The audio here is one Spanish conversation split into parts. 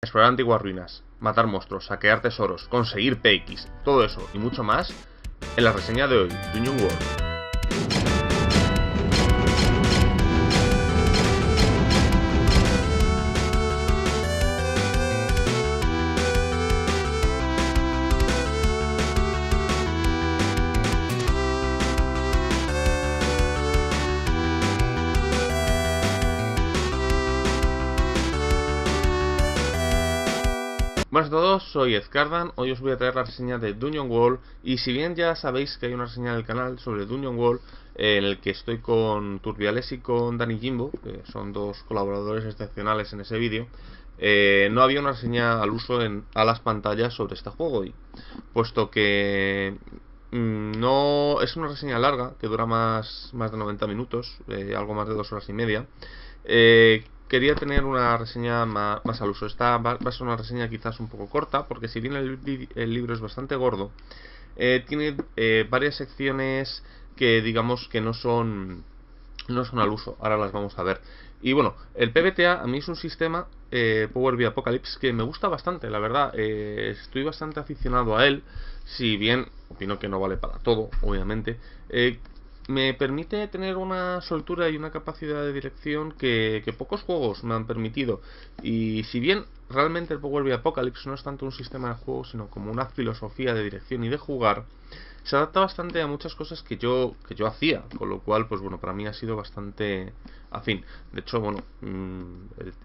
explorar antiguas ruinas, matar monstruos, saquear tesoros, conseguir PX, todo eso y mucho más en la reseña de hoy, Dungeon World. Buenas a todos, soy Edcardan, hoy os voy a traer la reseña de Dungeon World. Y si bien ya sabéis que hay una reseña en el canal sobre Dungeon World, en el que estoy con Turbiales y con Dani Jimbo, que son dos colaboradores excepcionales en ese vídeo, no había una reseña al uso a las pantallas sobre este juego, y puesto que no es una reseña larga, que dura más de 90 minutos, algo más de 2 horas y media, quería tener una reseña más al uso. Esta va a ser una reseña quizás un poco corta, porque si bien el libro es bastante gordo, tiene varias secciones que digamos que no son al uso. Ahora las vamos a ver. Y bueno, el PBTA a mí es un sistema, Power BI Apocalypse, que me gusta bastante, la verdad. Estoy bastante aficionado a él, si bien opino que no vale para todo, obviamente. Me permite tener una soltura y una capacidad de dirección que pocos juegos me han permitido. Y si bien realmente el Power BI Apocalypse no es tanto un sistema de juego, sino como una filosofía de dirección y de jugar, se adapta bastante a muchas cosas que yo hacía, con lo cual, pues bueno, para mí ha sido bastante afín. De hecho, bueno,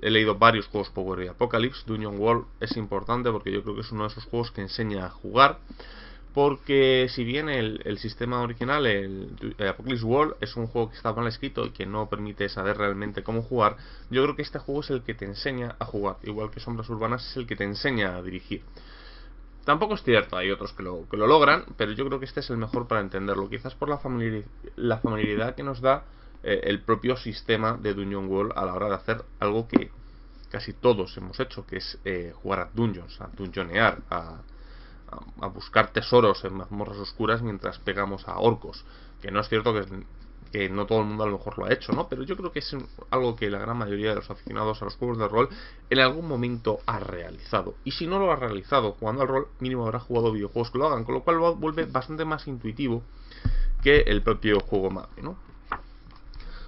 he leído varios juegos Power BI Apocalypse. Dungeon World es importante porque yo creo que es uno de esos juegos que enseña a jugar. Porque si bien el sistema original, el Apocalypse World, es un juego que está mal escrito y que no permite saber realmente cómo jugar, yo creo que este juego es el que te enseña a jugar, igual que Sombras Urbanas es el que te enseña a dirigir. Tampoco es cierto, hay otros que lo logran, pero yo creo que este es el mejor para entenderlo, quizás por la familiaridad que nos da el propio sistema de Dungeon World a la hora de hacer algo que casi todos hemos hecho, que es jugar a dungeons, a dungeonear, a buscar tesoros en mazmorras oscuras mientras pegamos a orcos. Que no es cierto que no todo el mundo a lo mejor lo ha hecho, ¿no? Pero yo creo que es algo que la gran mayoría de los aficionados a los juegos de rol en algún momento ha realizado. Y si no lo ha realizado jugando al rol, mínimo habrá jugado videojuegos que lo hagan, con lo cual vuelve bastante más intuitivo que el propio juego madre, ¿no?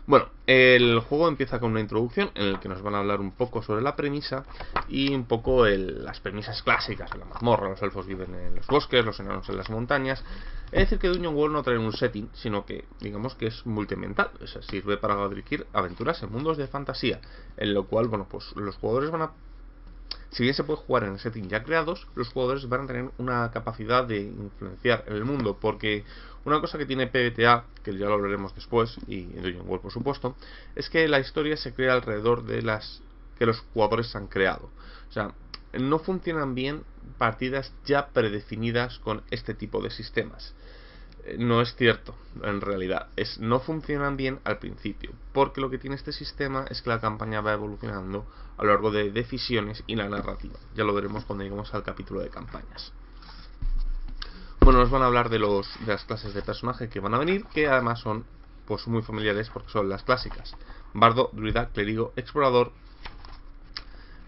Bueno, el juego empieza con una introducción en el que nos van a hablar un poco sobre la premisa y un poco las premisas clásicas de la mazmorra. Los elfos viven en los bosques, los enanos en las montañas. Es decir, que Dungeon World no trae un setting, sino que digamos que es multiambiental. O sea, sirve para dirigir aventuras en mundos de fantasía, en lo cual, bueno, pues los jugadores van a... Si bien se puede jugar en setting ya creados, los jugadores van a tener una capacidad de influenciar en el mundo, porque una cosa que tiene PBTA, que ya lo hablaremos después, y en Dungeon World por supuesto, es que la historia se crea alrededor de las que los jugadores han creado. O sea, no funcionan bien partidas ya predefinidas con este tipo de sistemas. No es cierto, en realidad. No funcionan bien al principio, porque lo que tiene este sistema es que la campaña va evolucionando a lo largo de decisiones y la narrativa. Ya lo veremos cuando lleguemos al capítulo de campañas. Bueno, nos van a hablar de las clases de personaje que van a venir, que además son pues muy familiares porque son las clásicas: bardo, druida, clérigo, explorador,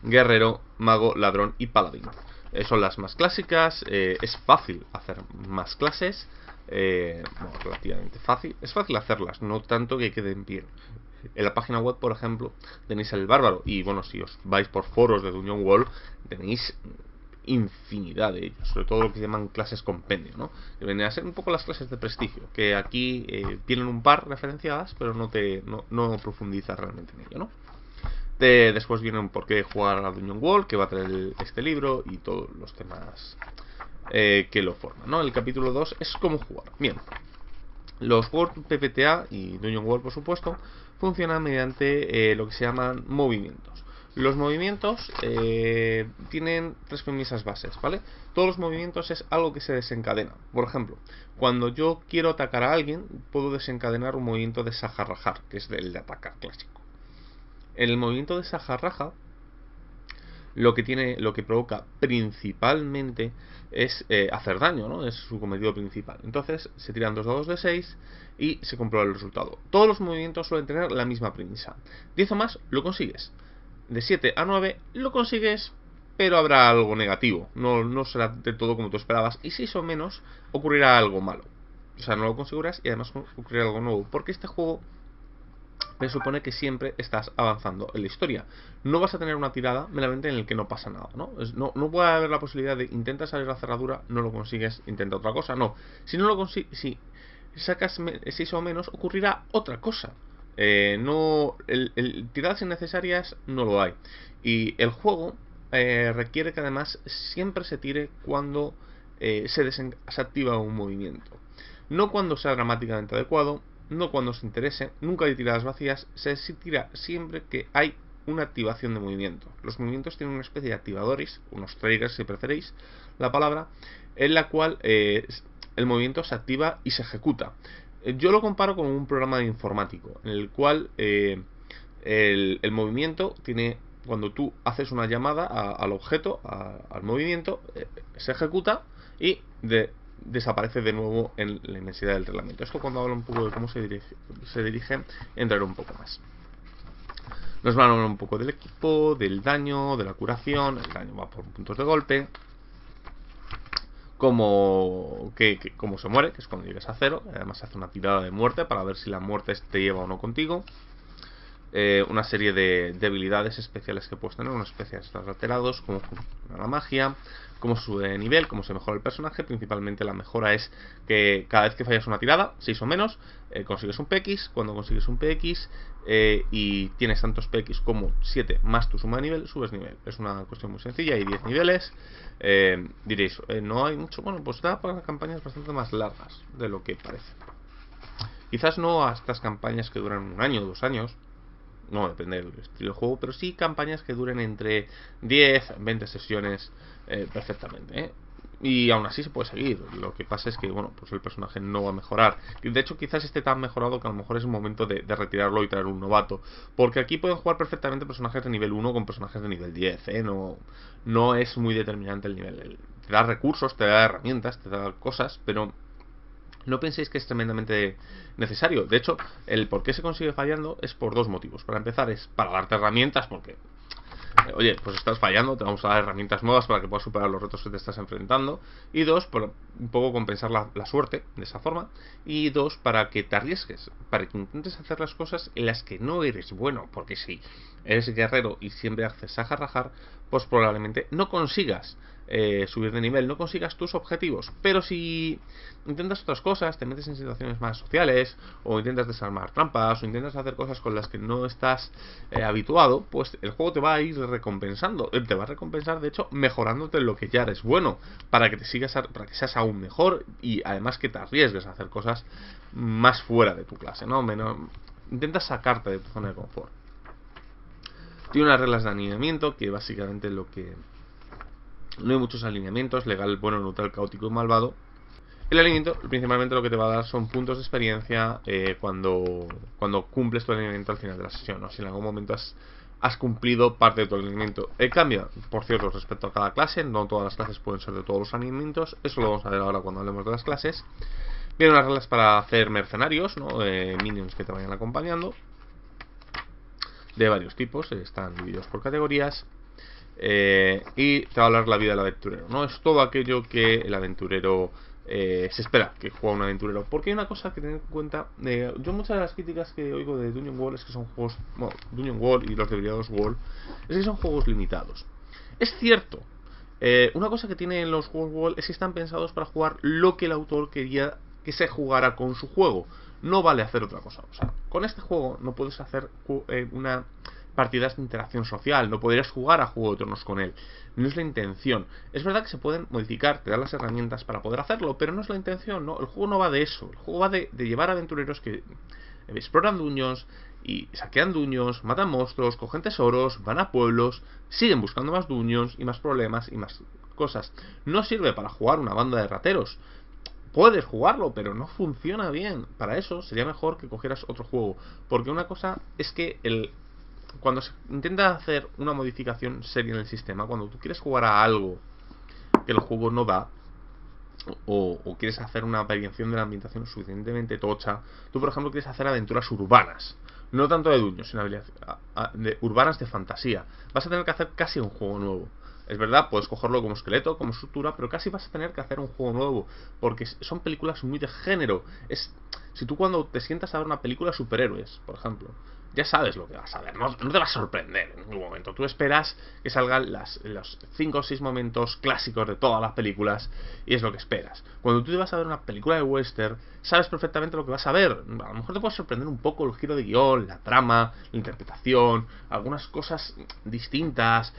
guerrero, mago, ladrón y paladín. Son las más clásicas. Es fácil hacer más clases. Bueno, relativamente fácil. Es fácil hacerlas, no tanto que queden bien. En la página web, por ejemplo, tenéis el bárbaro. Y bueno, si os vais por foros de Dungeon World, tenéis infinidad de ellos, sobre todo lo que se llaman clases compendio, ¿no? Que vienen a ser un poco las clases de prestigio, que aquí vienen un par referenciadas, pero no profundiza realmente en ello, ¿no? Después viene un por qué jugar a Dungeon World, que va a traer este libro y todos los temas que lo forman, ¿no? El capítulo 2 es cómo jugar. Bien, los juegos PBTA y Dungeon World, por supuesto, funcionan mediante lo que se llaman movimientos. Los movimientos tienen tres premisas bases, ¿vale? Todos los movimientos es algo que se desencadena. Por ejemplo, cuando yo quiero atacar a alguien, puedo desencadenar un movimiento de Saharrajar, que es el de atacar clásico. En el movimiento de Saharraja, lo que provoca principalmente es hacer daño, ¿no? Es su cometido principal. Entonces se tiran 2 dados de 6 y se comprueba el resultado. Todos los movimientos suelen tener la misma premisa: 10 o más lo consigues, de 7 a 9 lo consigues pero habrá algo negativo, no será de todo como tú esperabas, y si eso menos, ocurrirá algo malo. O sea, no lo conseguirás y además ocurrirá algo nuevo, porque este juego presupone que siempre estás avanzando en la historia. No vas a tener una tirada meramente en el que no pasa nada, ¿no? No puede haber la posibilidad de intentar salir la cerradura, no lo consigues, intenta otra cosa, no. Si no lo consigues, si sacas 6 o menos, ocurrirá otra cosa. Tiradas innecesarias no lo hay. Y el juego requiere que además siempre se tire cuando se activa un movimiento. No cuando sea dramáticamente adecuado, no cuando se interese, nunca hay tiradas vacías, se tira siempre que hay una activación de movimiento. Los movimientos tienen una especie de activadores, unos triggers si preferéis la palabra, en la cual el movimiento se activa y se ejecuta. Yo lo comparo con un programa informático, en el cual el movimiento tiene, cuando tú haces una llamada al objeto, al movimiento, se ejecuta y desaparece de nuevo en la inmensidad del reglamento. Esto, cuando hablo un poco de cómo se dirige, entraré un poco más. Nos van a hablar un poco del equipo, del daño, de la curación. El daño va por puntos de golpe. Cómo se muere, que es cuando llegas a 0. Además se hace una tirada de muerte para ver si la muerte te lleva o no contigo. Una serie de debilidades especiales que puedes tener, una especie de estados alterados, cómo funciona la magia, cómo sube de nivel, cómo se mejora el personaje. Principalmente la mejora es que cada vez que fallas una tirada, 6 o menos, consigues un PX. Cuando consigues un PX y tienes tantos PX como 7 más tu suma de nivel, subes nivel. Es una cuestión muy sencilla, hay 10 niveles. Diréis, no hay mucho. Bueno, pues da para campañas bastante más largas de lo que parece. Quizás no a estas campañas que duran 1 año, 2 años. No, depende del estilo de juego, pero sí campañas que duren entre 10, 20 sesiones perfectamente, y aún así se puede seguir. Lo que pasa es que, bueno, pues el personaje no va a mejorar. Y de hecho quizás esté tan mejorado que a lo mejor es un momento de retirarlo y traer un novato. Porque aquí pueden jugar perfectamente personajes de nivel 1 con personajes de nivel 10, no es muy determinante el nivel. Te da recursos, te da herramientas, te da cosas, pero no penséis que es tremendamente necesario. De hecho, el por qué se consigue fallando es por 2 motivos. Para empezar, es para darte herramientas, porque oye, pues estás fallando, te vamos a dar herramientas nuevas para que puedas superar los retos que te estás enfrentando. Y 2, por un poco compensar la suerte de esa forma. Y 2, para que te arriesgues, para que intentes hacer las cosas en las que no eres bueno. Porque si eres guerrero y siempre haces a rajar, pues probablemente no consigas subir de nivel, no consigas tus objetivos. Pero si intentas otras cosas, te metes en situaciones más sociales, o intentas desarmar trampas, o intentas hacer cosas con las que no estás habituado, pues el juego te va a ir recompensando. Te va a recompensar, de hecho, mejorándote lo que ya eres bueno, para que para que seas aún mejor, y además que te arriesgues a hacer cosas más fuera de tu clase, ¿no? Intentas sacarte de tu zona de confort. Tiene unas reglas de alineamiento que básicamente no hay muchos alineamientos: legal, bueno, neutral, caótico y malvado. El alineamiento principalmente lo que te va a dar son puntos de experiencia cuando cumples tu alineamiento al final de la sesión, ¿no? Si en algún momento has cumplido parte de tu alineamiento. Cambia, por cierto, respecto a cada clase. No todas las clases pueden ser de todos los alineamientos. Eso lo vamos a ver ahora cuando hablemos de las clases. Vienen unas reglas para hacer mercenarios, ¿no? Minions que te vayan acompañando, de varios tipos. Están divididos por categorías. Y te va a hablar la vida del aventurero, ¿no? Es todo aquello que el aventurero se espera que juega un aventurero. Porque hay una cosa que tener en cuenta. Yo muchas de las críticas que oigo de Dungeon World es que son juegos, bueno, Dungeon World y los de Briados World, es que son juegos limitados. Es cierto. Una cosa que tienen los juegos World es que están pensados para jugar lo que el autor quería que se jugara con su juego. No vale hacer otra cosa. O sea, con este juego no puedes hacer una partidas de interacción social, no podrías jugar a Juego de Tronos con él. No es la intención. Es verdad que se pueden modificar, te dan las herramientas para poder hacerlo, pero no es la intención, ¿no? El juego no va de eso. El juego va de llevar aventureros que exploran dungeons y saquean dungeons, matan monstruos, cogen tesoros, van a pueblos, siguen buscando más dungeons y más problemas y más cosas. No sirve para jugar una banda de rateros. Puedes jugarlo, pero no funciona bien. Para eso sería mejor que cogieras otro juego. Porque una cosa es que cuando se intenta hacer una modificación seria en el sistema, cuando tú quieres jugar a algo que el juego no da, o quieres hacer una variación de la ambientación suficientemente tocha, tú por ejemplo quieres hacer aventuras urbanas, no tanto de dungeons, sino de urbanas de fantasía, vas a tener que hacer casi un juego nuevo. Es verdad, puedes cogerlo como esqueleto, como estructura, pero casi vas a tener que hacer un juego nuevo, porque son películas muy de género. Si tú cuando te sientas a ver una película de superhéroes, por ejemplo, ya sabes lo que vas a ver, no te va a sorprender en ningún momento. Tú esperas que salgan los 5 o 6 momentos clásicos de todas las películas y es lo que esperas. Cuando tú te vas a ver una película de western, sabes perfectamente lo que vas a ver. A lo mejor te puede sorprender un poco el giro de guión, la trama, la interpretación, algunas cosas distintas,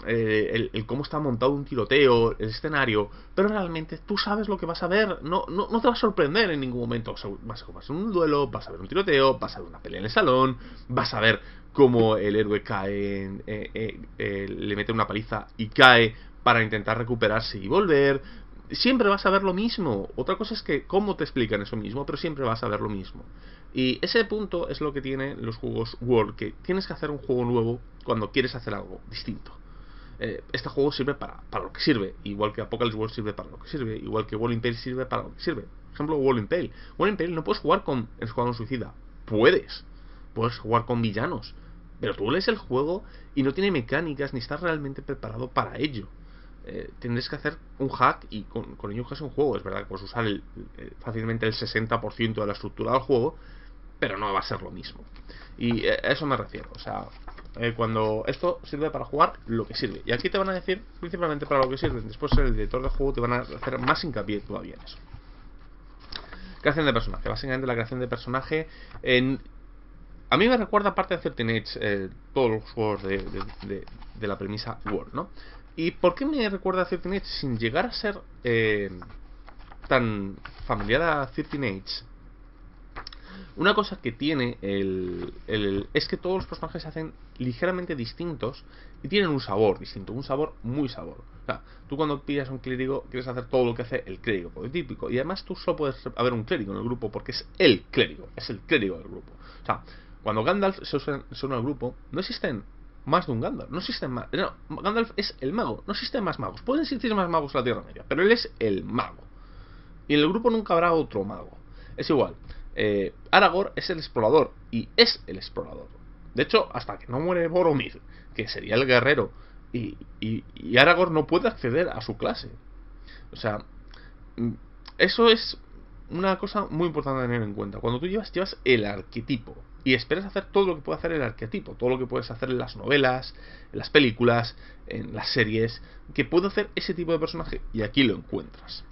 el cómo está montado un tiroteo, el escenario, pero realmente tú sabes lo que vas a ver, no te va a sorprender en ningún momento. O sea, vas a ver un duelo, vas a ver un tiroteo, vas a ver una pelea en el salón, vas a ver cómo el héroe cae, le mete una paliza y cae para intentar recuperarse y volver. Siempre vas a ver lo mismo. Otra cosa es que cómo te explican eso mismo, pero siempre vas a ver lo mismo. Y ese punto es lo que tienen los juegos World, que tienes que hacer un juego nuevo cuando quieres hacer algo distinto. Este juego sirve para lo que sirve, igual que Apocalypse World sirve para lo que sirve, igual que Wall Impale sirve para lo que sirve. Por ejemplo, Wall Impale no puedes jugar con el Escuadrón Suicida. Puedes jugar con villanos, pero tú lees el juego y no tiene mecánicas ni estás realmente preparado para ello. Tendrás que hacer un hack y con ello es un juego. Es verdad que puedes usar fácilmente el 60% de la estructura del juego, pero no va a ser lo mismo. Y a eso me refiero. O sea, cuando esto sirve para jugar lo que sirve. Y aquí te van a decir principalmente para lo que sirve. Después el director de juego te van a hacer más hincapié todavía en eso. Creación de personaje. Básicamente la creación de personaje a mí me recuerda parte de 13 Age, todos los juegos de la premisa World, ¿no? ¿Y por qué me recuerda a 13 Age sin llegar a ser tan familiar a 13 Age? Una cosa que tiene es que todos los personajes se hacen ligeramente distintos y tienen un sabor distinto, un sabor muy sabor. O sea, tú cuando pillas un clérigo quieres hacer todo lo que hace el clérigo, por típico. Y además tú solo puedes haber un clérigo en el grupo porque es el clérigo del grupo. O sea, cuando Gandalf se une al grupo, no existen más de un Gandalf, no existen más. No, Gandalf es el mago, no existen más magos. Pueden existir más magos en la Tierra Media, pero él es el mago. Y en el grupo nunca habrá otro mago. Es igual. Aragorn es el explorador y es el explorador. De hecho, hasta que no muere Boromir, que sería el guerrero, y Aragorn no puede acceder a su clase. O sea, eso es una cosa muy importante a tener en cuenta. Cuando tú llevas el arquetipo y esperas hacer todo lo que puede hacer el arquetipo, todo lo que puedes hacer en las novelas, en las películas, en las series, que puede hacer ese tipo de personaje, y aquí lo encuentras.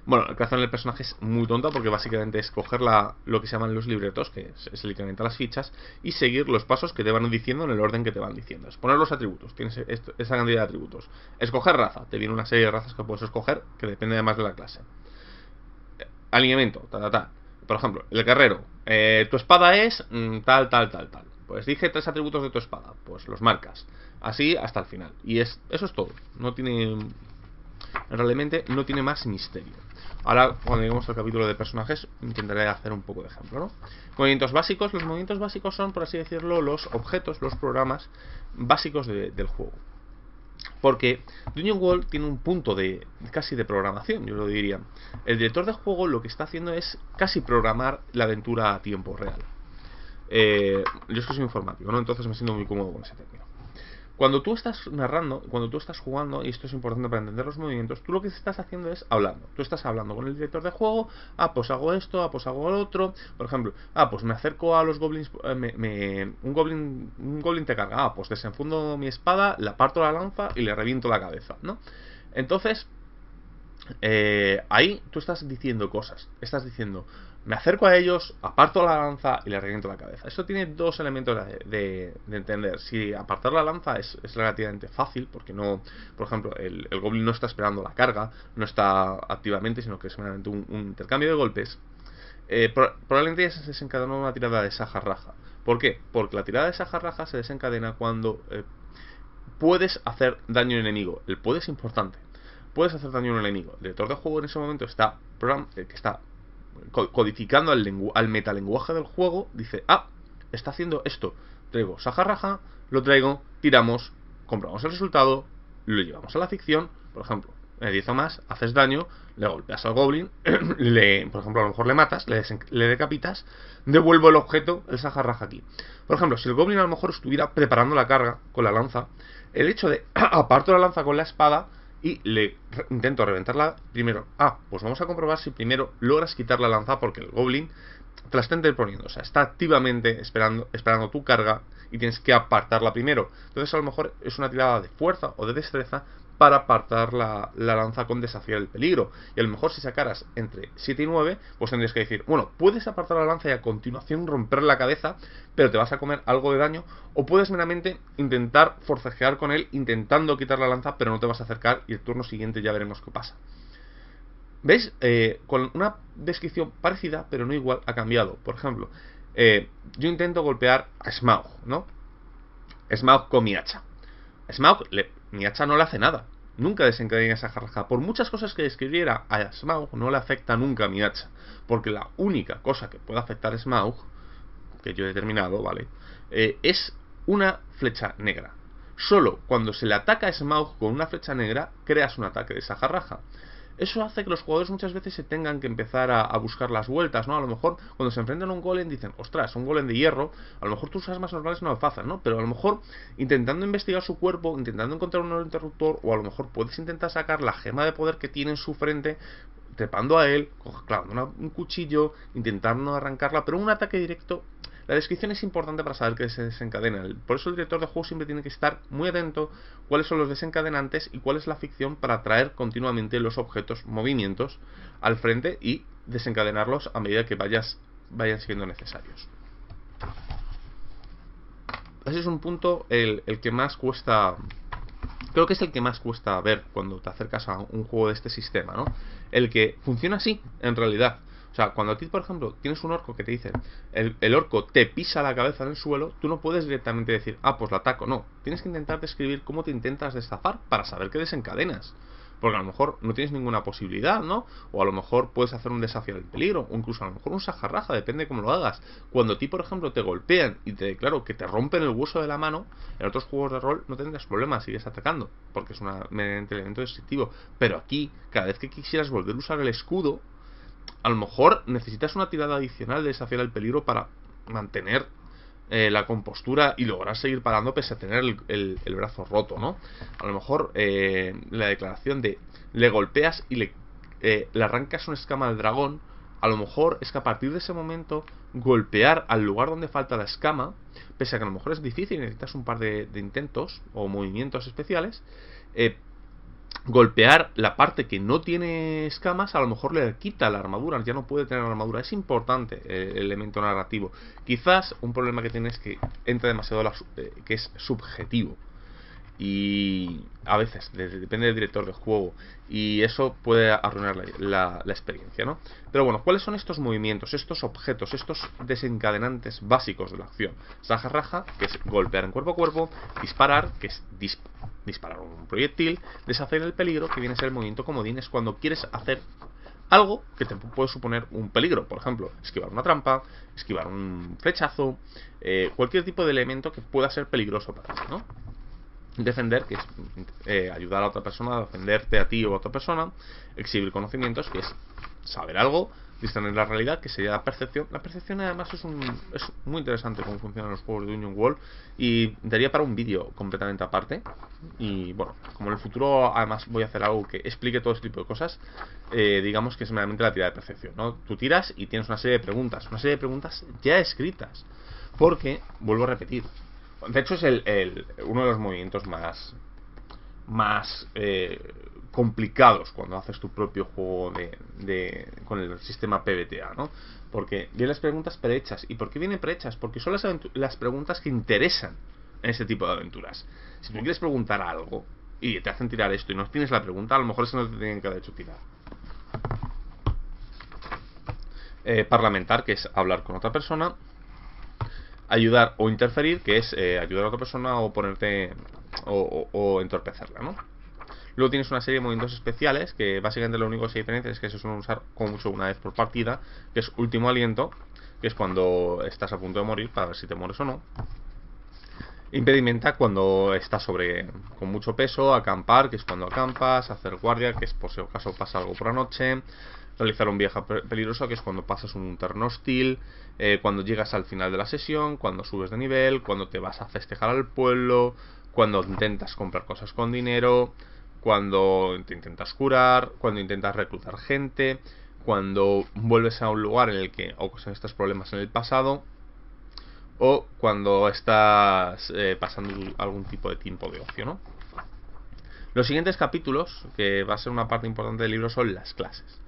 Bueno, la creación del personaje es muy tonta porque básicamente es coger lo que se llaman los libretos, que es el equivalente a las fichas, y seguir los pasos que te van diciendo en el orden que te van diciendo. Es poner los atributos, tienes esa cantidad de atributos. Escoger raza, te viene una serie de razas que puedes escoger, que depende además de la clase. Alineamiento, Por ejemplo, el guerrero, tu espada es tal. Pues dije 3 atributos de tu espada, pues los marcas. Así hasta el final. Y eso es todo. No tiene... Realmente no tiene más misterio. Ahora, cuando lleguemos al capítulo de personajes, intentaré hacer un poco de ejemplo, ¿no? Movimientos básicos. Los movimientos básicos son, por así decirlo, los objetos, los programas básicos del juego. Porque Dungeon World tiene un punto casi de programación, yo lo diría. El director de juego lo que está haciendo es casi programar la aventura a tiempo real. Yo es que soy informático, ¿no? Entonces me siento muy cómodo con ese término. Cuando tú estás narrando, cuando tú estás jugando, y esto es importante para entender los movimientos, tú lo que estás haciendo es hablando. Tú estás hablando con el director de juego, pues hago esto, pues hago lo otro. Por ejemplo, pues me acerco a los goblins, un goblin te carga, pues desenfundo mi espada, le aparto la lanza y le reviento la cabeza, ¿no? Entonces, ahí tú estás diciendo cosas. Estás diciendo, me acerco a ellos, aparto la lanza y le reviento la cabeza. Esto tiene dos elementos de entender. Si apartar la lanza es relativamente fácil, porque no, por ejemplo, el goblin no está esperando la carga, no está activamente, sino que es meramente un intercambio de golpes. Probablemente ya se desencadenó una tirada de Saja-Raja. ¿Por qué? Porque la tirada de Saja-Raja se desencadena cuando puedes hacer daño al enemigo. El puede es importante. Puedes hacer daño al enemigo. El director de juego en ese momento está codificando al metalenguaje del juego. Dice, está haciendo esto. Traigo Saja-Raja, lo traigo, tiramos, comprobamos el resultado, lo llevamos a la ficción. Por ejemplo, 10 o más, haces daño, le golpeas al goblin, por ejemplo, a lo mejor le matas, le decapitas, devuelvo el objeto, el sajarraja aquí. Por ejemplo, si el goblin a lo mejor estuviera preparando la carga con la lanza, el hecho de aparto la lanza con la espada y le intento reventarla primero. Pues vamos a comprobar si primero logras quitar la lanza, porque el goblin te la está interponiendo, o sea, está activamente esperando tu carga y tienes que apartarla primero. Entonces a lo mejor es una tirada de fuerza o de destreza para apartar la lanza con desafiar el peligro. Y a lo mejor si sacaras entre 7 y 9, pues tendrías que decir, bueno, puedes apartar la lanza y a continuación romper la cabeza, pero te vas a comer algo de daño, o puedes meramente intentar forcejear con él intentando quitar la lanza, pero no te vas a acercar y el turno siguiente ya veremos qué pasa. ¿Veis? Con una descripción parecida, pero no igual, ha cambiado. Por ejemplo, yo intento golpear a Smaug, ¿no? Smaug con mi hacha. Smaug, mi hacha no le hace nada. Nunca desencadena esa jarraja. Por muchas cosas que describiera a Smaug, no le afecta nunca a mi hacha. Porque la única cosa que puede afectar a Smaug, que yo he determinado, ¿vale? Es una flecha negra. Solo cuando se le ataca a Smaug con una flecha negra, creas un ataque de esa jarraja. Eso hace que los jugadores muchas veces se tengan que empezar a buscar las vueltas, ¿no? A lo mejor cuando se enfrentan a un golem dicen, ostras, un golem de hierro, a lo mejor tus armas normales no lo hacen, ¿no? Pero a lo mejor intentando investigar su cuerpo, intentando encontrar un interruptor, o a lo mejor puedes intentar sacar la gema de poder que tiene en su frente, trepando a él, clavando un cuchillo, intentando arrancarla, pero un ataque directo. La descripción es importante para saber que se desencadena. Por eso el director de juego siempre tiene que estar muy atento cuáles son los desencadenantes y cuál es la ficción para traer continuamente los objetos, movimientos al frente y desencadenarlos a medida que vayan siendo necesarios. Ese es un punto el que más cuesta. Creo que es el que más cuesta ver cuando te acercas a un juego de este sistema, ¿no? El que funciona así, en realidad. O sea, cuando a ti, por ejemplo, tienes un orco que te dice, el orco te pisa la cabeza en el suelo, tú no puedes directamente decir, pues lo ataco. No, tienes que intentar describir cómo te intentas destazar para saber qué desencadenas. Porque a lo mejor no tienes ninguna posibilidad, ¿no? O a lo mejor puedes hacer un desafío del peligro, o incluso a lo mejor un sajarraja, depende de cómo lo hagas. Cuando a ti, por ejemplo, te golpean y te declaro que te rompen el hueso de la mano, en otros juegos de rol no tendrás problemas, sigues atacando, porque es un elemento descriptivo. Pero aquí, cada vez que quisieras volver a usar el escudo, a lo mejor necesitas una tirada adicional de desafiar el peligro para mantener la compostura y lograr seguir parando pese a tener el brazo roto, ¿no? A lo mejor la declaración de le golpeas y le arrancas una escama al dragón, a lo mejor es que a partir de ese momento golpear al lugar donde falta la escama, pese a que a lo mejor es difícil y necesitas un par de intentos o movimientos especiales, golpear la parte que no tiene escamas, a lo mejor le quita la armadura, ya no puede tener armadura. Es importante el elemento narrativo. Quizás un problema que tiene es que entra demasiado que es subjetivo. Y a veces depende del director del juego, y eso puede arruinar la experiencia, ¿no? Pero bueno, ¿cuáles son estos movimientos, estos objetos, estos desencadenantes básicos de la acción? Sajarraja, que es golpear en cuerpo a cuerpo; disparar, que es disparar un proyectil; desafiar el peligro, que viene a ser el movimiento comodín, es cuando quieres hacer algo que te puede suponer un peligro. Por ejemplo, esquivar una trampa, esquivar un flechazo, cualquier tipo de elemento que pueda ser peligroso para ti, ¿no? Defender, que es ayudar a otra persona a defenderte a ti o a otra persona. Exhibir conocimientos, que es saber algo. Discernir la realidad, que sería la percepción. La percepción además es muy interesante cómo funcionan los juegos de Dungeon World, y daría para un vídeo completamente aparte. Y bueno, como en el futuro además voy a hacer algo que explique todo este tipo de cosas, digamos que es meramente la tirada de percepción, ¿no? Tú tiras y tienes una serie de preguntas ya escritas, porque, vuelvo a repetir, de hecho es uno de los movimientos más complicados cuando haces tu propio juego con el sistema PBTA, ¿no? Porque vienen las preguntas prehechas. ¿Y por qué vienen prehechas? Porque son las preguntas que interesan en este tipo de aventuras. Si tú quieres preguntar algo y te hacen tirar esto y no tienes la pregunta, a lo mejor eso no te tienen que haber hecho tirar. Parlamentar, que es hablar con otra persona. Ayudar o interferir, que es ayudar a otra persona o ponerte o entorpecerla, ¿no? Luego tienes una serie de movimientos especiales, que básicamente lo único que se diferencia es que se suelen usar como mucho una vez por partida, que es último aliento, que es cuando estás a punto de morir, para ver si te mueres o no. Impedimenta cuando estás con mucho peso, acampar, que es cuando acampas, hacer guardia, que es por si acaso pasa algo por la noche, realizar un viaje peligroso, que es cuando pasas un terreno hostil, cuando llegas al final de la sesión, cuando subes de nivel, cuando te vas a festejar al pueblo, cuando intentas comprar cosas con dinero, cuando te intentas curar, cuando intentas reclutar gente, cuando vuelves a un lugar en el que ocasionaste problemas en el pasado, o cuando estás pasando algún tipo de tiempo de ocio, ¿no? Los siguientes capítulos, que va a ser una parte importante del libro, son las clases.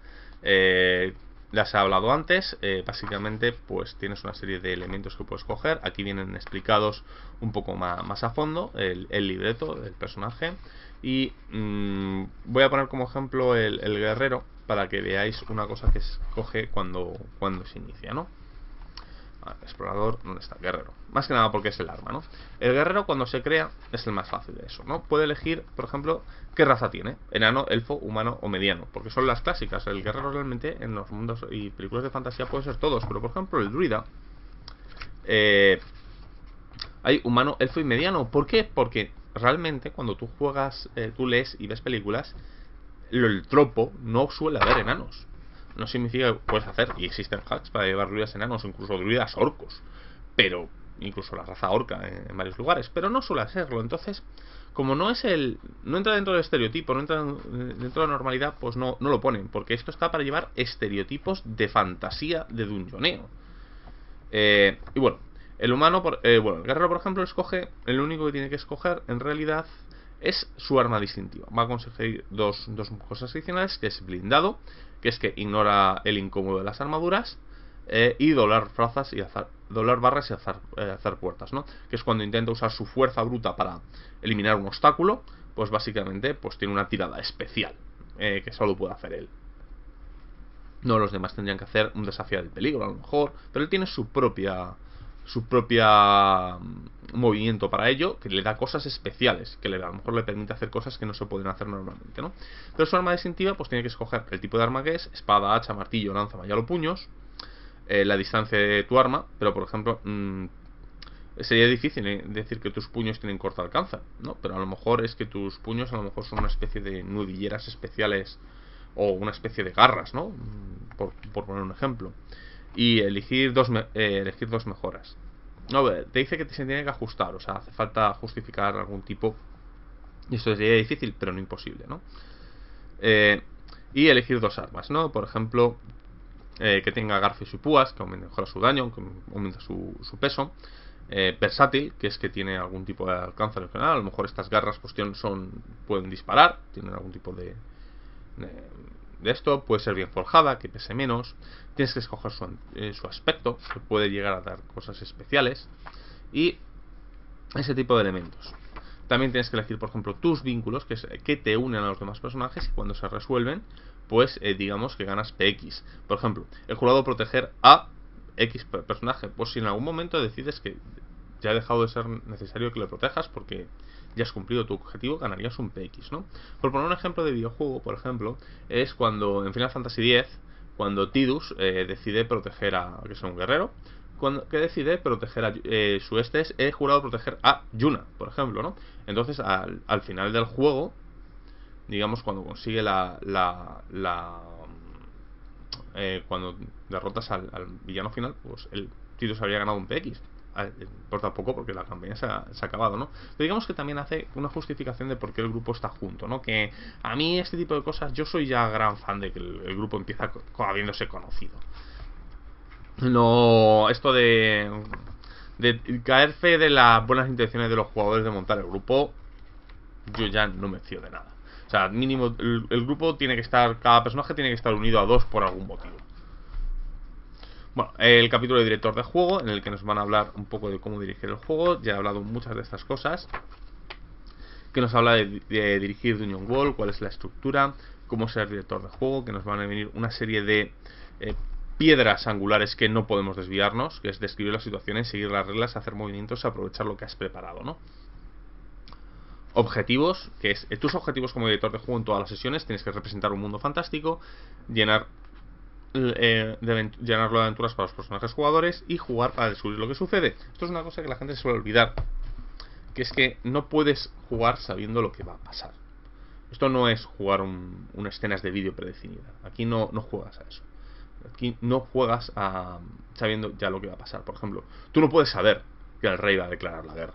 Las he hablado antes. Básicamente pues tienes una serie de elementos que puedes coger. Aquí vienen explicados un poco más a fondo el libreto del personaje. Y voy a poner como ejemplo el guerrero, para que veáis una cosa que escoge cuando se inicia, ¿no? Explorador, ¿dónde está? Guerrero. Más que nada porque es el arma, ¿no? El guerrero, cuando se crea, es el más fácil de eso, ¿no? Puede elegir, por ejemplo, qué raza tiene: enano, elfo, humano o mediano, porque son las clásicas. El guerrero realmente en los mundos y películas de fantasía puede ser todos, pero por ejemplo el druida hay humano, elfo y mediano. ¿Por qué? Porque realmente cuando tú juegas, tú lees y ves películas, el tropo no suele haber enanos. No significa que puedes hacer, y existen hacks para llevar druidas enanos, incluso druidas orcos, pero incluso la raza orca en varios lugares, pero no suele serlo. Entonces, como no entra dentro del estereotipo, no entra dentro de la normalidad, pues no lo ponen, porque esto está para llevar estereotipos de fantasía, de dungeoneo. Y bueno, el humano, el guerrero, por ejemplo, escoge, el único que tiene que escoger en realidad es su arma distintiva. Va a conseguir dos cosas adicionales, que es blindado, que es que ignora el incómodo de las armaduras, y doblar barras y hacer puertas, ¿no? Que es cuando intenta usar su fuerza bruta para eliminar un obstáculo, pues básicamente pues tiene una tirada especial, que solo puede hacer él. No, los demás tendrían que hacer un desafío del peligro a lo mejor, pero él tiene su propia movimiento para ello, que le da cosas especiales, que a lo mejor le permite hacer cosas que no se pueden hacer normalmente, ¿no? Pero su arma distintiva pues tiene que escoger el tipo de arma que es: espada, hacha, martillo, lanza, mayal o puños, la distancia de tu arma. Pero por ejemplo sería difícil decir que tus puños tienen corto alcance, ¿no? Pero a lo mejor es que tus puños a lo mejor son una especie de nudilleras especiales, o una especie de garras, ¿no? Por poner un ejemplo. Y elegir dos mejoras. No, te dice que se tiene que ajustar, o sea, hace falta justificar algún tipo. Y esto sería difícil, pero no imposible, ¿no? Y elegir dos armas, ¿no? Por ejemplo, que tenga garfios y púas, que mejora su daño, que aumenta su peso. Versátil, que es que tiene algún tipo de alcance regional. A lo mejor estas garras pues pueden disparar, tienen algún tipo de esto. Puede ser bien forjada, que pese menos. Tienes que escoger su aspecto, que puede llegar a dar cosas especiales, y ese tipo de elementos. También tienes que elegir, por ejemplo, tus vínculos, que te unen a los demás personajes, y cuando se resuelven, pues digamos que ganas PX. Por ejemplo, el jurado proteger a X personaje. Pues si en algún momento decides que ya ha dejado de ser necesario que lo protejas porque ya has cumplido tu objetivo, ganarías un PX, ¿no? Por poner un ejemplo de videojuego, por ejemplo, es cuando en Final Fantasy X, cuando Tidus decide proteger que es un guerrero, que decide proteger a su he jurado proteger a Yuna, por ejemplo, ¿no? Entonces al final del juego, digamos, cuando consigue cuando derrotas al villano final, pues el Tidus habría ganado un PX. Por tampoco, porque la campaña se ha acabado, ¿no? Pero digamos que también hace una justificación de por qué el grupo está junto, ¿no? Que a mí este tipo de cosas, yo soy ya gran fan de que el grupo empieza habiéndose conocido. No, esto de caer fe de las buenas intenciones de los jugadores de montar el grupo, yo ya no me fío de nada. O sea, mínimo el grupo tiene que estar, cada personaje tiene que estar unido a dos por algún motivo. Bueno, el capítulo de director de juego, en el que nos van a hablar un poco de cómo dirigir el juego. Ya he hablado muchas de estas cosas. Que nos habla de dirigir Dungeon World, cuál es la estructura, cómo ser director de juego, que nos van a venir una serie de piedras angulares que no podemos desviarnos, que es describir las situaciones, seguir las reglas, hacer movimientos, aprovechar lo que has preparado, ¿no? Objetivos, que es tus objetivos como director de juego en todas las sesiones. Tienes que representar un mundo fantástico, llenarlo de aventuras para los personajes jugadores y jugar para descubrir lo que sucede. Esto es una cosa que la gente suele olvidar. que es que no puedes jugar sabiendo lo que va a pasar. Esto no es jugar unas escenas de vídeo predefinida. Aquí no juegas a eso. Aquí no juegas sabiendo ya lo que va a pasar. Por ejemplo, tú no puedes saber que el rey va a declarar la guerra.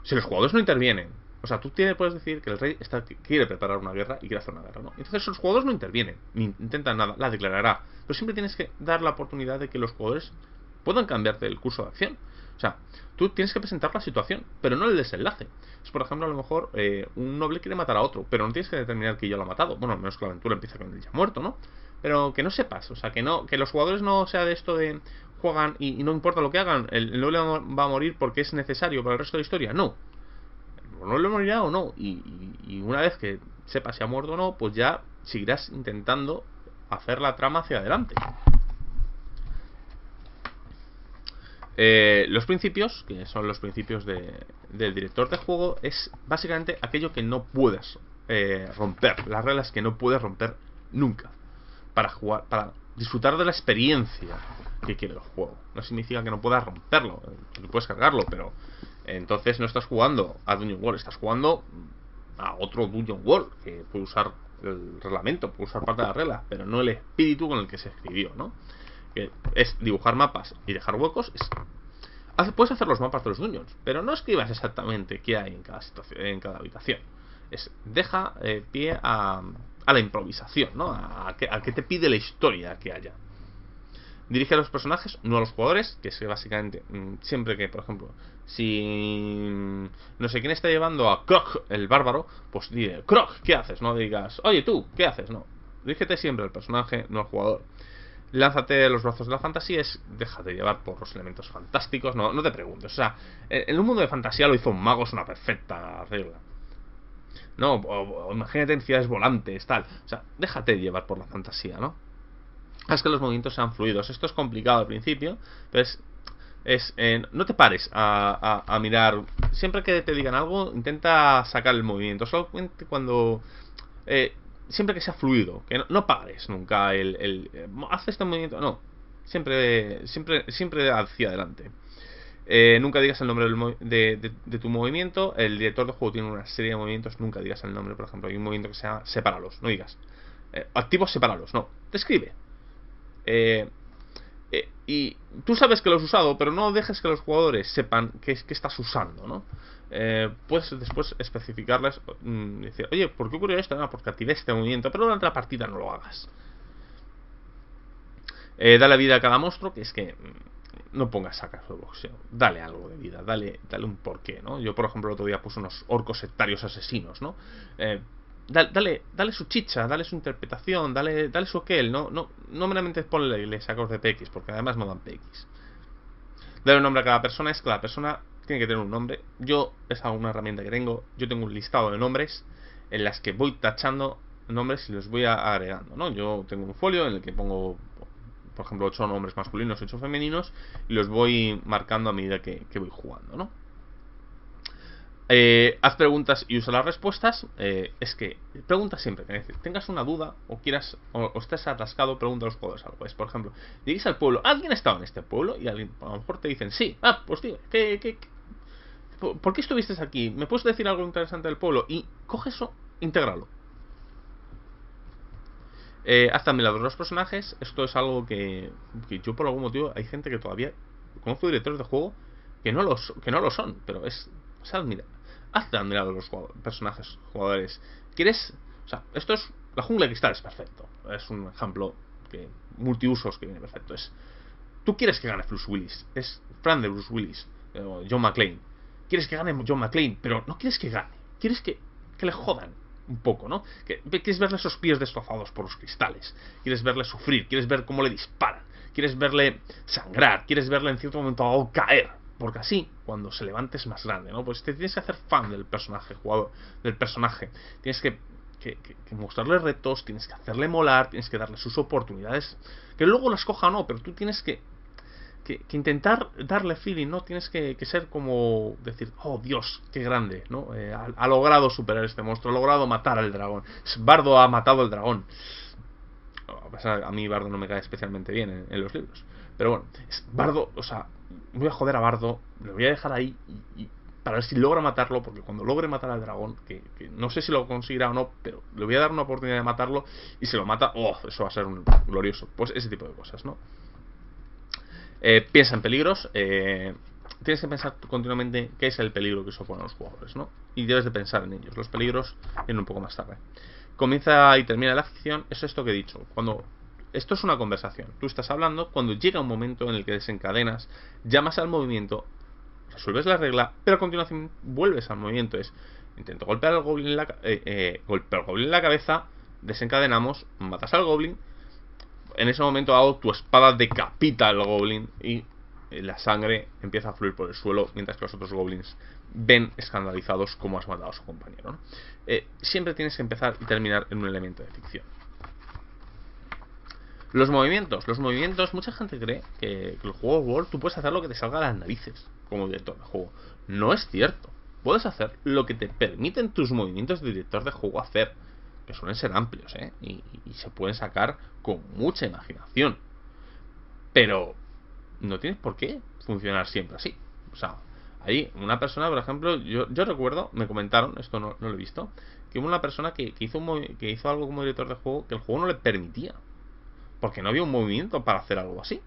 Si los jugadores no intervienen, o sea, tú puedes decir que el rey quiere preparar una guerra y quiere hacer una guerra, ¿no? Entonces los jugadores no intervienen, ni intentan nada, la declarará. Pero siempre tienes que dar la oportunidad de que los jugadores puedan cambiarte el curso de acción. O sea, tú tienes que presentar la situación, pero no el desenlace. Es, por ejemplo, a lo mejor un noble quiere matar a otro, pero no tienes que determinar que yo lo ha matado. Bueno, al menos que la aventura empieza con él ya muerto, ¿no? Pero que no sepas, o sea, que los jugadores no sea de esto de juegan y no importa lo que hagan, el noble va a morir porque es necesario para el resto de la historia. No. El noble morirá o no. Y una vez que sepas si ha muerto o no, pues ya seguirás intentando hacer la trama hacia adelante. Los principios, que son los principios del director de juego, es básicamente aquello que no puedes romper, las reglas que no puedes romper nunca para jugar, para disfrutar de la experiencia que quiere el juego. No significa que no puedas romperlo, que puedes cargarlo, pero entonces no estás jugando a Dungeon World, estás jugando a otro Dungeon World que puede usar el reglamento, puede usar parte de las reglas, pero no el espíritu con el que se escribió, ¿no? Que es dibujar mapas y dejar huecos. Puedes hacer los mapas de los dungeons, pero no escribas exactamente qué hay en cada situación, en cada habitación. Deja pie a la improvisación, ¿no? A que te pide la historia que haya. Dirige a los personajes, no a los jugadores, que es que básicamente siempre que, por ejemplo, si no sé quién está llevando a Krog el bárbaro, pues dile, Krog, ¿qué haces? No digas, oye tú, ¿qué haces? No, dirígete siempre al personaje, no al jugador. Lánzate a los brazos de la fantasía, déjate llevar por los elementos fantásticos, no te preguntes. O sea, en un mundo de fantasía lo hizo un mago, es una perfecta regla. No, o imagínate en ciudades volantes, tal. O sea, déjate llevar por la fantasía, ¿no? Haz que los movimientos sean fluidos. Esto es complicado al principio, pero no te pares a mirar. Siempre que te digan algo, intenta sacar el movimiento. Solamente cuando siempre que sea fluido, que no pares nunca haz este movimiento, no, siempre hacia adelante. Nunca digas el nombre de tu movimiento. El director de juego tiene una serie de movimientos, nunca digas el nombre. Por ejemplo, hay un movimiento que se llama sepáralos, no digas activos sepáralos, no, describe. Y tú sabes que lo has usado, pero no dejes que los jugadores sepan que estás usando, ¿no? Puedes después especificarles, decir, oye, ¿por qué ocurrió esto? No, porque activé este movimiento, pero durante la partida no lo hagas. Dale vida a cada monstruo, que es que no pongas sacas de boxeo, dale algo de vida, dale un porqué, ¿no? Yo, por ejemplo, el otro día puse unos orcos sectarios asesinos, ¿no? Dale su chicha, dale su interpretación, dale su aquel, no meramente ponle sacos de PX, porque además no dan PX. Dale un nombre a cada persona, es que la persona tiene que tener un nombre. Es una herramienta que tengo, yo tengo un listado de nombres en las que voy tachando nombres y los voy agregando, ¿no? Yo tengo un folio en el que pongo, por ejemplo, 8 nombres masculinos, 8 femeninos, y los voy marcando a medida que voy jugando, ¿no? Haz preguntas y usa las respuestas. Es que pregunta siempre, que tengas una duda o quieras o estés atascado, pregunta a los jugadores algo. Por ejemplo, llegues al pueblo, ¿alguien ha estado en este pueblo? Y a lo mejor te dicen, sí. Pues tío, ¿por qué estuviste aquí? ¿Me puedes decir algo interesante del pueblo? Y coge eso, intégralo. Haz también de los personajes. Esto es algo que yo por algún motivo hay gente que todavía conozco directores de juego que no lo son, pero mira, hazte admirar a los personajes jugadores. O sea, esto es la jungla de cristal, es perfecto. Es un ejemplo multiusos que viene perfecto. Tú quieres que gane Bruce Willis, es fan de Bruce Willis, John McClane. Quieres que gane John McClane, pero no quieres que gane, quieres que le jodan un poco, ¿no? Quieres verle esos pies destrozados por los cristales, quieres verle sufrir, quieres ver cómo le disparan, quieres verle sangrar, quieres verle en cierto momento algo caer, porque así, cuando se levante es más grande, ¿no? Pues te tienes que hacer fan del personaje, tienes que mostrarle retos, tienes que hacerle molar, tienes que darle sus oportunidades, que luego las coja o no, pero tú tienes que intentar darle feeling, ¿no? Tienes que ser como decir, oh Dios, qué grande, ¿no? Ha logrado superar este monstruo, ha logrado matar al dragón. Bardo ha matado al dragón. A mí Bardo no me cae especialmente bien en los libros, pero bueno, Bardo, o sea, voy a joder a Bardo, lo voy a dejar ahí y para ver si logra matarlo, porque cuando logre matar al dragón, que no sé si lo conseguirá o no, pero le voy a dar una oportunidad de matarlo, y si lo mata, ¡oh! Eso va a ser un glorioso. Pues ese tipo de cosas, ¿no? Piensa en peligros, tienes que pensar continuamente qué es el peligro que suponen los jugadores, ¿no? Y debes de pensar en ellos. Los peligros vienen un poco más tarde. Comienza y termina la ficción, es esto que he dicho. Cuando esto es una conversación, tú estás hablando, cuando llega un momento en el que desencadenas, llamas al movimiento, resuelves la regla, pero a continuación vuelves al movimiento. Es, intento golpear al goblin en golpear al goblin en la cabeza, desencadenamos, matas al goblin. En ese momento hago tu espada decapita al goblin y la sangre empieza a fluir por el suelo, mientras que los otros goblins ven escandalizados cómo has matado a su compañero, ¿no? Siempre tienes que empezar y terminar en un elemento de ficción. Los movimientos, mucha gente cree que el juego World tú puedes hacer lo que te salga a las narices como director de juego. No es cierto. Puedes hacer lo que te permiten tus movimientos de director de juego hacer, que suelen ser amplios, y se pueden sacar con mucha imaginación. Pero no tienes por qué funcionar siempre así. O sea, hay una persona, por ejemplo, yo recuerdo, me comentaron, esto no lo he visto, que hubo una persona que hizo algo como director de juego que el juego no le permitía, porque no había un movimiento para hacer algo así.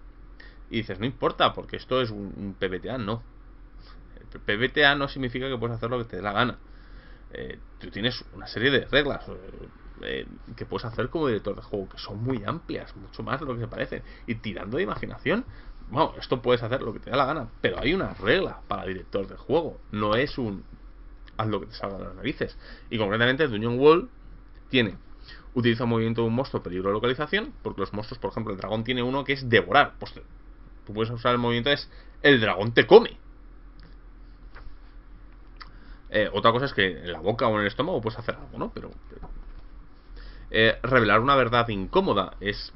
Y dices, no importa, porque esto es un PBTA, no. El PBTA no significa que puedes hacer lo que te dé la gana. Tú tienes una serie de reglas que puedes hacer como director de juego, que son muy amplias, mucho más de lo que se parecen. Y tirando de imaginación, bueno, esto puedes hacer lo que te dé la gana, pero hay una regla para director de juego. No es un haz lo que te salga de las narices. Y concretamente Dungeon World tiene: utiliza un movimiento de un monstruo, peligro de localización, porque los monstruos, por ejemplo, el dragón tiene uno que es devorar. Pues tú puedes usar el movimiento es el dragón te come. Otra cosa es que en la boca o en el estómago puedes hacer algo, ¿no? Pero revelar una verdad incómoda es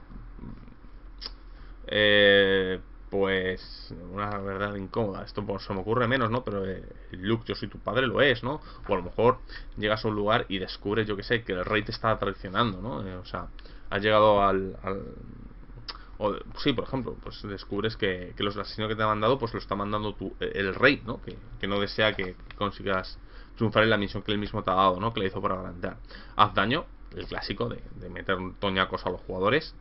pues una verdad incómoda. Esto pues, se me ocurre menos, ¿no? Pero Luke, yo soy tu padre, lo es, ¿no? O a lo mejor llegas a un lugar y descubres, yo que sé, que el rey te está traicionando, ¿no? O sea, has llegado sí, por ejemplo, pues descubres que los asesinos que te han mandado, pues lo está mandando el rey, ¿no? Que no desea que consigas triunfar en la misión que él mismo te ha dado, ¿no? Que le hizo para garantizar. Haz daño, el clásico de meter toñacos a los jugadores.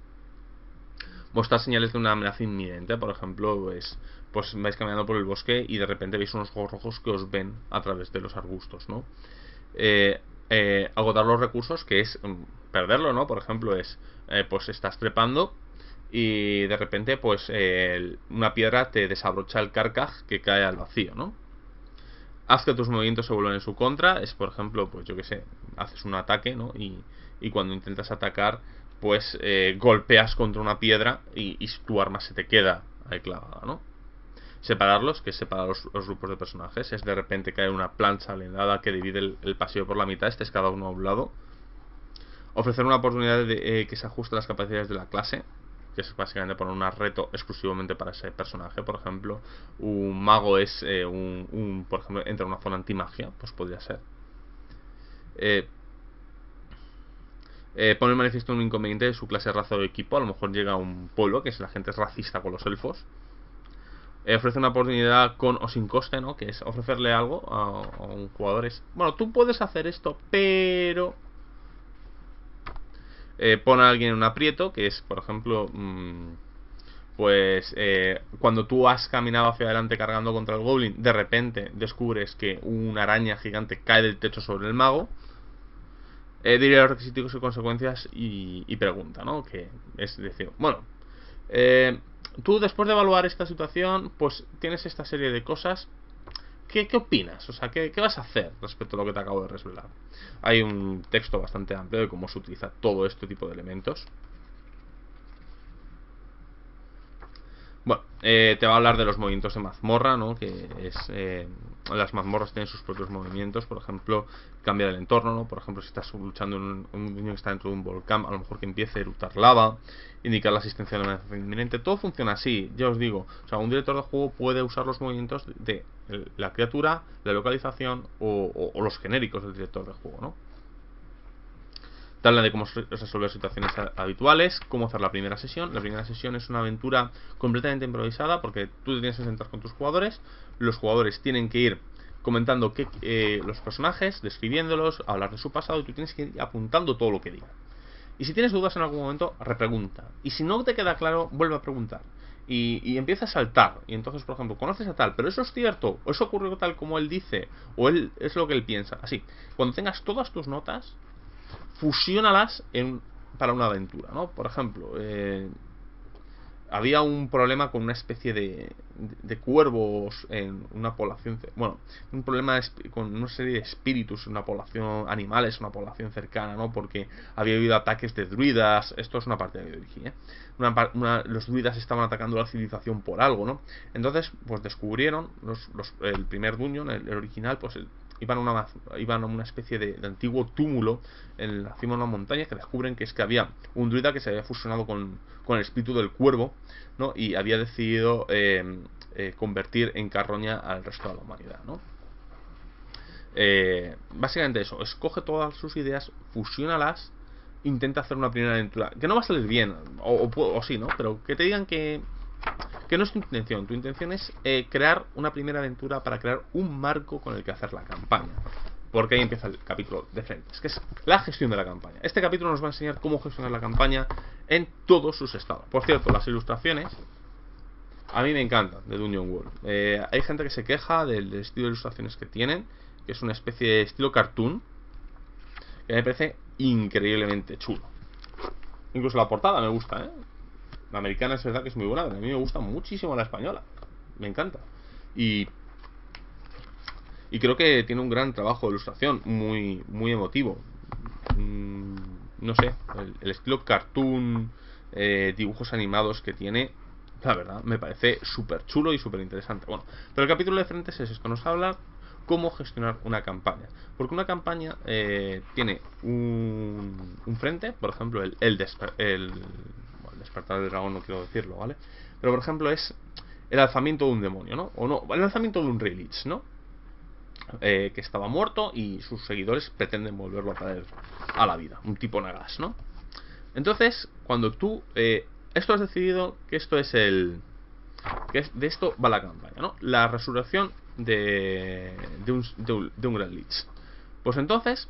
Mostrar señales de una amenaza inminente, por ejemplo, pues vais caminando por el bosque y de repente veis unos ojos rojos que os ven a través de los arbustos, ¿no? Agotar los recursos, que es perderlo, ¿no? Por ejemplo, pues estás trepando y de repente pues una piedra te desabrocha el carcaj que cae al vacío, ¿no? Haz que tus movimientos se vuelvan en su contra. Es, por ejemplo, pues yo que sé, haces un ataque, ¿no? Y cuando intentas atacar, pues golpeas contra una piedra y tu arma se te queda ahí clavada, ¿no? Separarlos, que es separar los grupos de personajes. Es de repente caer una plancha blindada que divide el pasillo por la mitad, estés cada uno a un lado. Ofrecer una oportunidad de que se ajuste a las capacidades de la clase, que es básicamente poner un reto exclusivamente para ese personaje. Por ejemplo, un mago es por ejemplo, entra en una zona antimagia, pues podría ser. Poner manifiesto un inconveniente de su clase, raza o equipo. A lo mejor llega a un pueblo que la gente es racista con los elfos. Ofrece una oportunidad con o sin coste, ¿no? Que es ofrecerle algo a un jugador. Bueno, tú puedes hacer esto, pero pone a alguien en un aprieto, que es, por ejemplo, pues cuando tú has caminado hacia adelante cargando contra el goblin, de repente descubres que una araña gigante cae del techo sobre el mago. Diría los requisitos y consecuencias y pregunta, ¿no? Que es decir, bueno, tú después de evaluar esta situación, pues tienes esta serie de cosas. ¿Qué opinas? O sea, ¿qué vas a hacer respecto a lo que te acabo de revelar? Hay un texto bastante amplio de cómo se utiliza todo este tipo de elementos. Bueno, te va a hablar de los movimientos de mazmorra, ¿no? Que es las mazmorras tienen sus propios movimientos. Por ejemplo, cambiar el entorno, ¿no? Por ejemplo, si estás luchando en un niño que está dentro de un volcán, a lo mejor que empiece a eructar lava, indicar la existencia de una amenaza inminente. Todo funciona así, ya os digo. O sea, un director de juego puede usar los movimientos de la criatura, la localización o los genéricos del director de juego, ¿no? Te habla de cómo resolver situaciones habituales, cómo hacer la primera sesión. La primera sesión es una aventura completamente improvisada porque tú te tienes que sentar con tus jugadores. Los jugadores tienen que ir comentando los personajes, describiéndolos, hablar de su pasado, y tú tienes que ir apuntando todo lo que digan. Y si tienes dudas en algún momento, repregunta. Y si no te queda claro, vuelve a preguntar. Y empieza a saltar. Y entonces, por ejemplo, conoces a tal, pero eso es cierto, o eso ocurrió tal como él dice, o él es lo que él piensa. Así, cuando tengas todas tus notas, fusiónalas para una aventura, ¿no? Por ejemplo, había un problema con una especie de cuervos en una población, bueno, un problema con una serie de espíritus en una población, animales, una población cercana, ¿no? Porque había habido ataques de druidas. Esto es una parte de Origin, ¿eh? Los druidas estaban atacando la civilización por algo, ¿no? Entonces, pues descubrieron el primer dungeon, el original, pues iban a una especie de antiguo túmulo en la cima de una montaña, que descubren que había un druida que se había fusionado con el espíritu del cuervo, ¿no? Y había decidido convertir en carroña al resto de la humanidad, ¿no? Básicamente eso, escoge todas sus ideas, fusiónalas, intenta hacer una primera aventura, que no va a salir bien, o sí, ¿no? Pero que te digan que no es tu intención. Tu intención es crear una primera aventura para crear un marco con el que hacer la campaña. Porque ahí empieza el capítulo de frente, que es la gestión de la campaña. Este capítulo nos va a enseñar cómo gestionar la campaña en todos sus estados. Por cierto, las ilustraciones a mí me encantan de Dungeon World. Hay gente que se queja del estilo de ilustraciones que tienen, que es una especie de estilo cartoon, que me parece increíblemente chulo. Incluso la portada me gusta, ¿eh? La americana es verdad que es muy buena, pero a mí me gusta muchísimo la española. Me encanta. Y creo que tiene un gran trabajo de ilustración, muy, muy emotivo. No sé, el estilo cartoon, dibujos animados que tiene, la verdad, me parece súper chulo y súper interesante. Bueno, pero el capítulo de frentes es esto, nos habla cómo gestionar una campaña. Porque una campaña tiene un frente, por ejemplo, el despertar del dragón, no quiero decirlo, ¿vale? Pero por ejemplo es el alzamiento de un demonio, ¿no? O no, el alzamiento de un Rey Lich, ¿no? Que estaba muerto y sus seguidores pretenden volverlo a traer a la vida. Un tipo Nagas, ¿no? Entonces, cuando tú esto has decidido que esto es de esto va la campaña, ¿no? La resurrección de un Gran Lich. Pues entonces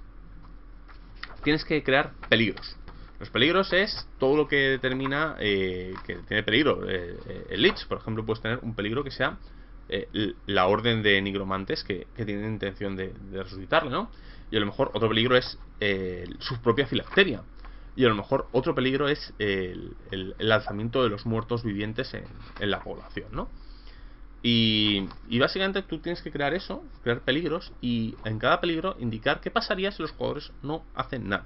tienes que crear peligros. Los peligros es todo lo que determina que tiene peligro. El Lich, por ejemplo, puedes tener un peligro que sea la orden de nigromantes que tienen intención de resucitarle, ¿no? Y a lo mejor otro peligro es su propia filacteria. Y a lo mejor otro peligro es el alzamiento de los muertos vivientes en la población, ¿no? Y básicamente tú tienes que crear eso, crear peligros, y en cada peligro indicar qué pasaría si los jugadores no hacen nada.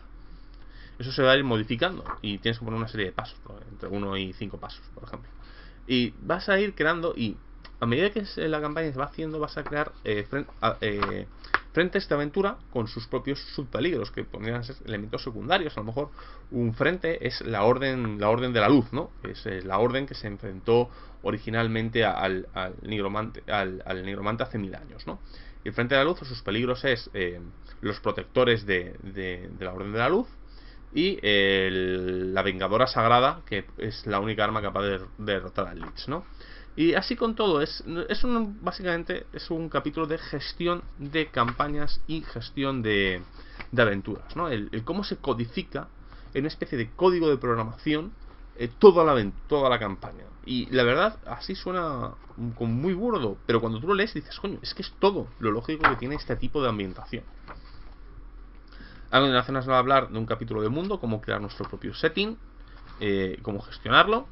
Eso se va a ir modificando y tienes que poner una serie de pasos, entre 1 y 5 pasos, por ejemplo. Y vas a ir creando, y a medida que la campaña se va haciendo, vas a crear frentes de aventura con sus propios subpeligros, que podrían ser elementos secundarios. A lo mejor un frente es la orden de la luz, ¿no? Es la orden que se enfrentó originalmente al nigromante hace 1000 años, ¿no? Y el frente de la luz, sus peligros es los protectores de la orden de la luz, y la vengadora sagrada, que es la única arma capaz de derrotar al Lich, ¿no? Y así con todo, básicamente es un capítulo de gestión de campañas y gestión de aventuras, ¿no? El cómo se codifica en una especie de código de programación toda la campaña. Y la verdad, así suena como muy burdo, pero cuando tú lo lees dices, coño, es que es todo lo lógico que tiene este tipo de ambientación. A continuación nos va a hablar de un capítulo de mundo, cómo crear nuestro propio setting, cómo gestionarlo.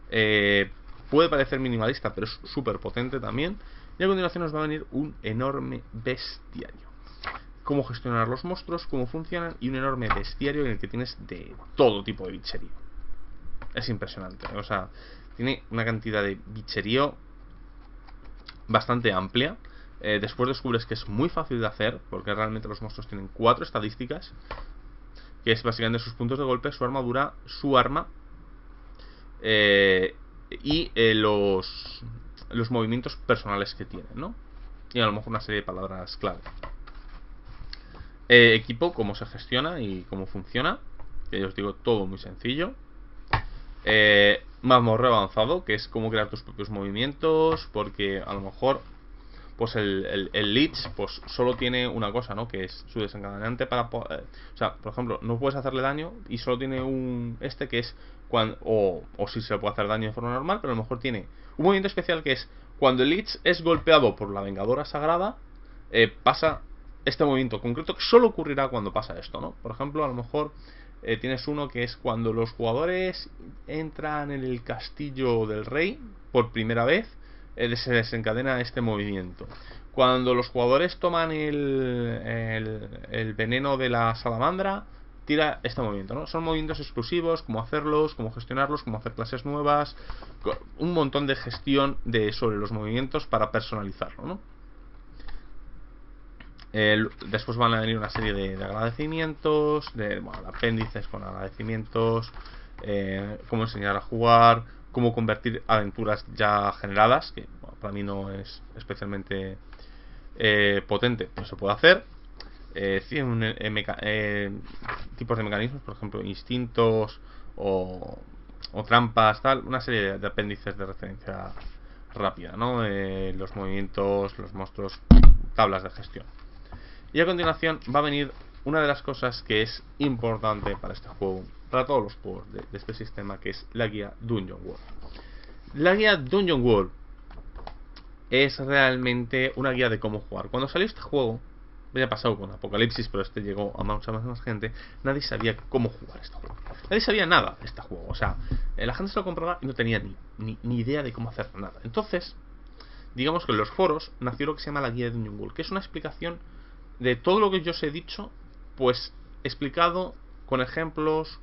Puede parecer minimalista, pero es súper potente también. Y a continuación nos va a venir un enorme bestiario, cómo gestionar los monstruos, cómo funcionan, y un enorme bestiario en el que tienes de todo tipo de bicherío. Es impresionante, o sea, tiene una cantidad de bicherío bastante amplia. Después descubres que es muy fácil de hacer, porque realmente los monstruos tienen 4 estadísticas, que es básicamente sus puntos de golpe, su armadura, su arma, y los movimientos personales que tienen, ¿no? Y a lo mejor una serie de palabras clave. Equipo, cómo se gestiona y cómo funciona, que yo os digo, todo muy sencillo. Mazmorreo avanzado, que es cómo crear tus propios movimientos, porque a lo mejor pues el Lich pues solo tiene una cosa, ¿no? Que es su desencadenante para poder, o sea, por ejemplo, no puedes hacerle daño y solo tiene un que es cuando, o sí se le puede hacer daño de forma normal, pero a lo mejor tiene un movimiento especial que es cuando el Lich es golpeado por la Vengadora Sagrada, pasa este movimiento concreto que solo ocurrirá cuando pasa esto, ¿no? Por ejemplo, a lo mejor tienes uno que es cuando los jugadores entran en el castillo del rey por primera vez, se desencadena este movimiento. Cuando los jugadores toman el veneno de la salamandra, tira este movimiento, ¿no? Son movimientos exclusivos, cómo hacerlos, cómo gestionarlos, cómo hacer clases nuevas, un montón de gestión sobre los movimientos para personalizarlo, ¿no? Después van a venir una serie de agradecimientos, de apéndices con agradecimientos, cómo enseñar a jugar, cómo convertir aventuras ya generadas, que para mí no es especialmente potente, pero se puede hacer. Tipos de mecanismos, por ejemplo, instintos o trampas, tal, una serie de apéndices de referencia rápida, ¿no? Los movimientos, los monstruos, tablas de gestión. Y a continuación va a venir una de las cosas que es importante para este juego, para todos los juegos de este sistema, que es la guía Dungeon World. La guía Dungeon World es realmente una guía de cómo jugar. Cuando salió este juego, ya pasado con Apocalipsis, pero este llegó a mucha más gente, nadie sabía cómo jugar este juego. Nadie sabía nada de este juego. O sea, la gente se lo compraba y no tenía ni idea de cómo hacer nada. Entonces, digamos que en los foros nació lo que se llama la guía de Dungeon World, que es una explicación de todo lo que yo os he dicho, pues explicado con ejemplos,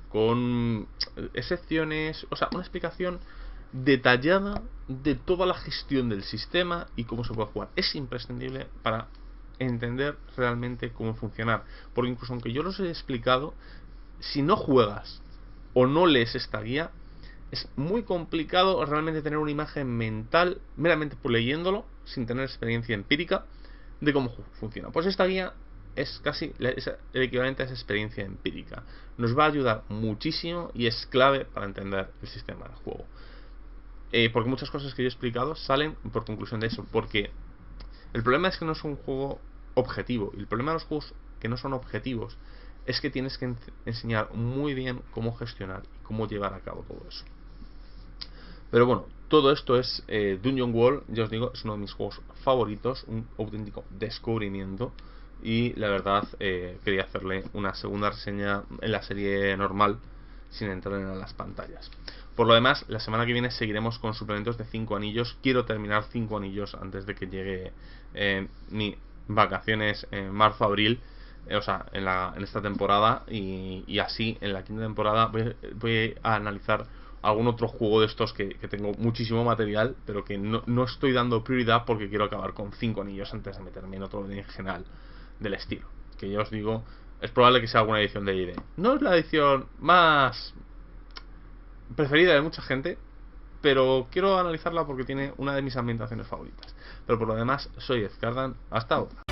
con excepciones, o sea, una explicación detallada de toda la gestión del sistema y cómo se puede jugar. Es imprescindible para entender realmente cómo funcionar, porque incluso aunque yo los he explicado, si no juegas o no lees esta guía, es muy complicado realmente tener una imagen mental meramente por leyéndolo, sin tener experiencia empírica de cómo funciona. Pues esta guía es casi el equivalente a esa experiencia empírica. Nos va a ayudar muchísimo y es clave para entender el sistema de juego. Porque muchas cosas que yo he explicado salen por conclusión de eso. Porque el problema es que no es un juego objetivo. Y el problema de los juegos que no son objetivos es que tienes que enseñar muy bien cómo gestionar y cómo llevar a cabo todo eso. Pero bueno, todo esto es Dungeon World, ya os digo, es uno de mis juegos favoritos, un auténtico descubrimiento. Y la verdad, quería hacerle una segunda reseña en la serie normal, sin entrar en las pantallas. Por lo demás, la semana que viene seguiremos con suplementos de 5 anillos. Quiero terminar 5 anillos antes de que llegue mi vacaciones en marzo-abril. O sea, en esta temporada. Y así, en la quinta temporada, voy a analizar algún otro juego de estos que tengo muchísimo material, pero que no estoy dando prioridad porque quiero acabar con 5 anillos antes de meterme en otro en general del estilo. Que ya os digo, es probable que sea alguna edición de ID. No es la edición más preferida de mucha gente, pero quiero analizarla porque tiene una de mis ambientaciones favoritas. Pero por lo demás, soy Ezcardan. Hasta ahora.